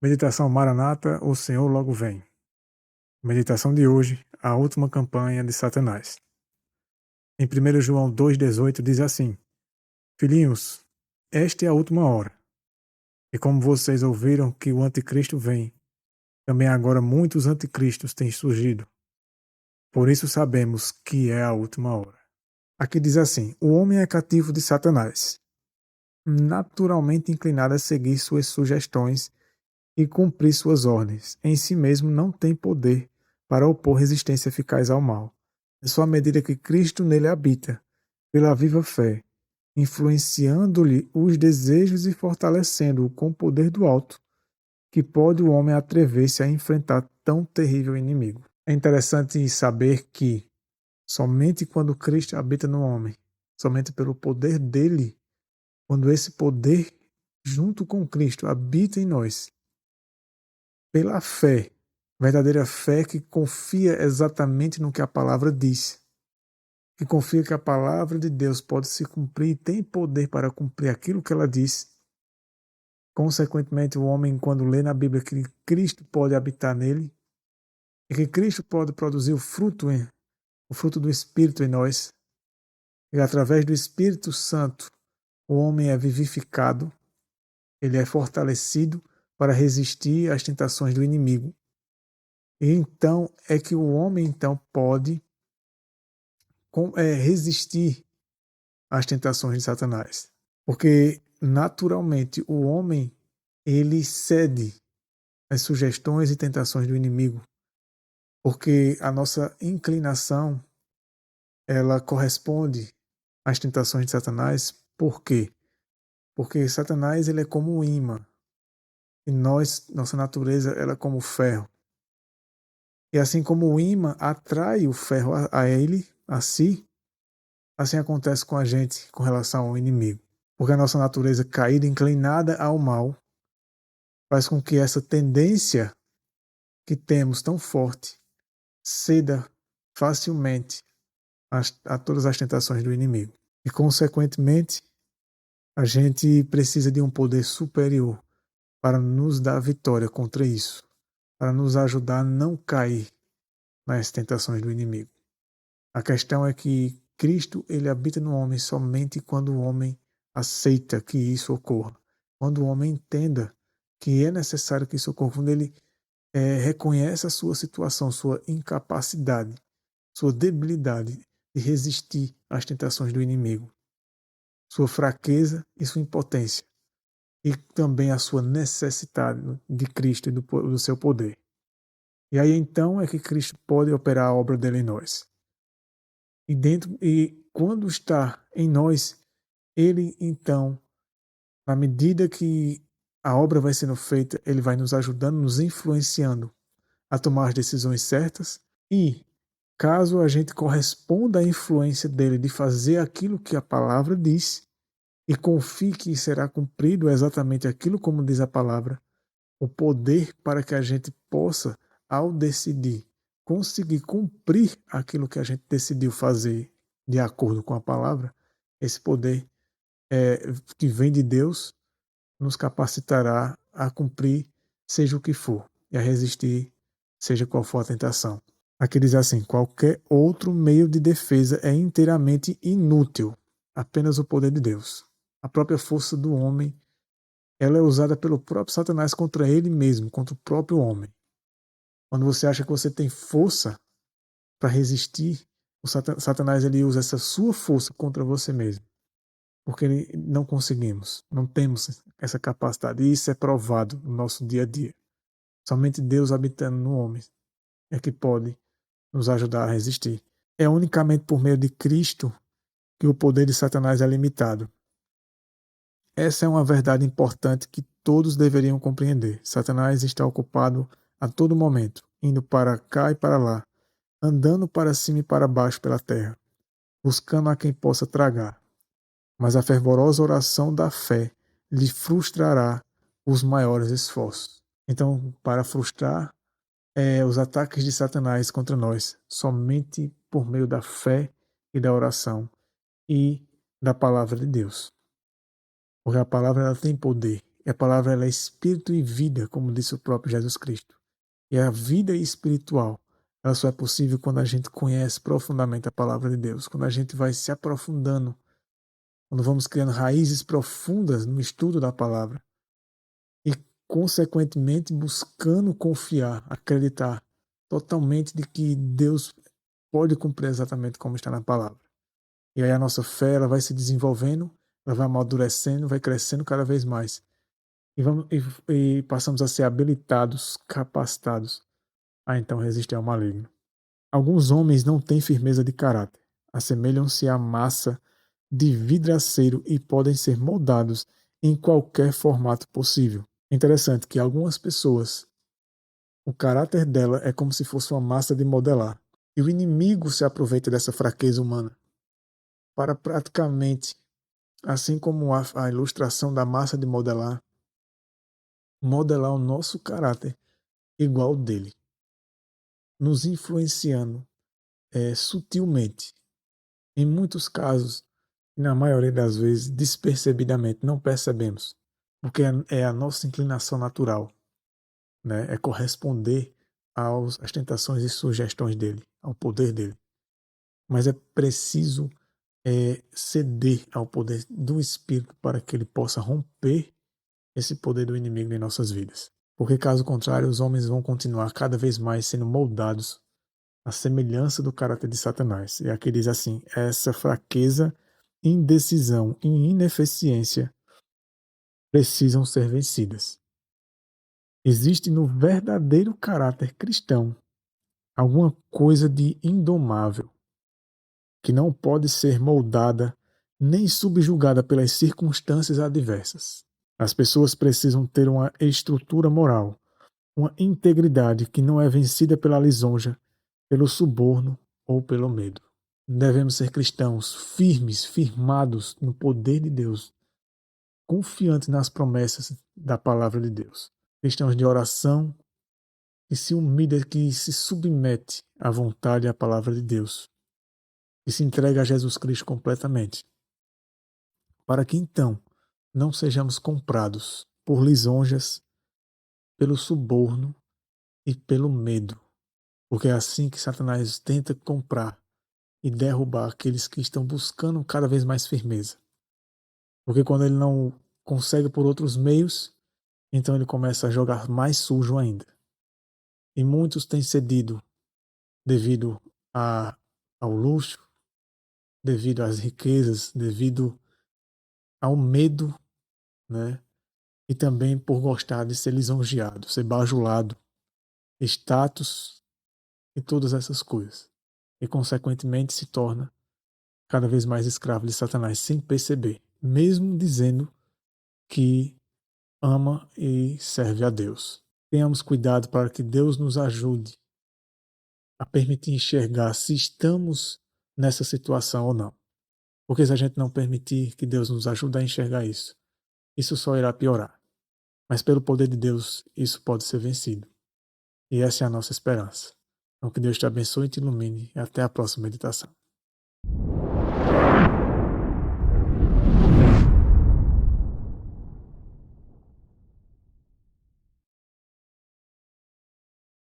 Meditação Maranata, o Senhor logo vem. Meditação de hoje, a última campanha de Satanás. Em 1 João 2,18 diz assim: Filhinhos, esta é a última hora. E como vocês ouviram que o anticristo vem, também agora muitos anticristos têm surgido. Por isso sabemos que é a última hora. Aqui diz assim: o homem é cativo de Satanás, naturalmente inclinado a seguir suas sugestões e cumprir suas ordens. Em si mesmo não tem poder para opor resistência eficaz ao mal. É só à medida que Cristo nele habita, pela viva fé, influenciando-lhe os desejos e fortalecendo-o com o poder do alto, que pode o homem atrever-se a enfrentar tão terrível inimigo. É interessante saber que somente quando Cristo habita no homem, somente pelo poder dele, quando esse poder, junto com Cristo, habita em nós, pela fé, verdadeira fé que confia exatamente no que a palavra diz, que confia que a palavra de Deus pode se cumprir e tem poder para cumprir aquilo que ela diz. Consequentemente, o homem, quando lê na Bíblia que Cristo pode habitar nele e que Cristo pode produzir o fruto do Espírito em nós, e através do Espírito Santo o homem é vivificado, ele é fortalecido para resistir às tentações do inimigo. E então é que o homem então pode resistir às tentações de Satanás. Porque naturalmente o homem ele cede às sugestões e tentações do inimigo. Porque a nossa inclinação ela corresponde às tentações de Satanás. Por quê? Porque Satanás ele é como um imã e nossa natureza ela é como ferro. E assim como o imã atrai o ferro a ele, a si, assim acontece com a gente com relação ao inimigo. Porque a nossa natureza caída, inclinada ao mal, faz com que essa tendência que temos tão forte ceda facilmente a todas as tentações do inimigo. E, consequentemente, a gente precisa de um poder superior para nos dar vitória contra isso, para nos ajudar a não cair nas tentações do inimigo. A questão é que Cristo ele habita no homem somente quando o homem aceita que isso ocorra. Quando o homem entenda que é necessário que isso ocorra, quando ele reconhece a sua situação, sua incapacidade, sua debilidade de resistir às tentações do inimigo, sua fraqueza e sua impotência, e também a sua necessidade de Cristo e do seu poder. E aí então é que Cristo pode operar a obra dele em nós. E quando está em nós, ele então, na medida que a obra vai sendo feita, ele vai nos ajudando, nos influenciando a tomar as decisões certas e, caso a gente corresponda à influência dele de fazer aquilo que a palavra diz e confie que será cumprido exatamente aquilo como diz a palavra, o poder para que a gente possa, ao decidir, conseguir cumprir aquilo que a gente decidiu fazer de acordo com a palavra, esse poder que vem de Deus nos capacitará a cumprir seja o que for e a resistir seja qual for a tentação. Aqui diz assim: qualquer outro meio de defesa é inteiramente inútil, apenas o poder de Deus. A própria força do homem ela é usada pelo próprio Satanás contra ele mesmo, contra o próprio homem. Quando você acha que você tem força para resistir, o Satanás ele usa essa sua força contra você mesmo. Porque não conseguimos, não temos essa capacidade. E isso é provado no nosso dia a dia. Somente Deus habitando no homem é que pode nos ajudar a resistir. É unicamente por meio de Cristo que o poder de Satanás é limitado. Essa é uma verdade importante que todos deveriam compreender. Satanás está ocupado a todo momento, indo para cá e para lá, andando para cima e para baixo pela terra, buscando a quem possa tragar. Mas a fervorosa oração da fé lhe frustrará os maiores esforços. Então, para frustrar os ataques de Satanás contra nós, somente por meio da fé e da oração e da palavra de Deus. Porque a palavra ela tem poder E a palavra ela é espírito e vida, como disse o próprio Jesus Cristo. E a vida espiritual, ela só é possível quando a gente conhece profundamente a palavra de Deus, quando a gente vai se aprofundando, quando vamos criando raízes profundas no estudo da palavra e, consequentemente, buscando confiar, acreditar totalmente de que Deus pode cumprir exatamente como está na palavra. E aí a nossa fé ela vai se desenvolvendo, ela vai amadurecendo, vai crescendo cada vez mais. E passamos a ser habilitados, capacitados a então resistir ao maligno. Alguns homens não têm firmeza de caráter, assemelham-se à massa de vidraceiro e podem ser moldados em qualquer formato possível. É interessante que algumas pessoas, o caráter dela é como se fosse uma massa de modelar. E o inimigo se aproveita dessa fraqueza humana para praticamente, assim como a ilustração da massa de modelar, modelar o nosso caráter igual ao dele, nos influenciando sutilmente. Em muitos casos, na maioria das vezes, despercebidamente, não percebemos, porque é a nossa inclinação natural, né? É corresponder às tentações e sugestões dele, ao poder dele. Mas é preciso ceder ao poder do Espírito para que ele possa romper esse poder do inimigo em nossas vidas. Porque caso contrário, os homens vão continuar cada vez mais sendo moldados à semelhança do caráter de Satanás. E aqui diz assim, essa fraqueza, indecisão e ineficiência precisam ser vencidas. Existe no verdadeiro caráter cristão alguma coisa de indomável, que não pode ser moldada nem subjugada pelas circunstâncias adversas. As pessoas precisam ter uma estrutura moral, uma integridade que não é vencida pela lisonja, pelo suborno ou pelo medo. Devemos ser cristãos firmes, firmados no poder de Deus, confiantes nas promessas da palavra de Deus. Cristãos de oração que se humilha, que se submete à vontade e à palavra de Deus e se entrega a Jesus Cristo completamente, para que então não sejamos comprados por lisonjas, pelo suborno e pelo medo, porque é assim que Satanás tenta comprar e derrubar aqueles que estão buscando cada vez mais firmeza. Porque quando ele não consegue por outros meios, então ele começa a jogar mais sujo ainda. E muitos têm cedido devido ao luxo, devido às riquezas, devido ao medo, né? E também por gostar de ser lisonjeado, ser bajulado, status e todas essas coisas. E consequentemente se torna cada vez mais escravo de Satanás sem perceber, mesmo dizendo que ama e serve a Deus. Tenhamos cuidado para que Deus nos ajude a permitir enxergar se estamos nessa situação ou não. Porque se a gente não permitir que Deus nos ajude a enxergar isso só irá piorar. Mas pelo poder de Deus, isso pode ser vencido. E essa é a nossa esperança. Então que Deus te abençoe e te ilumine. E até a próxima meditação.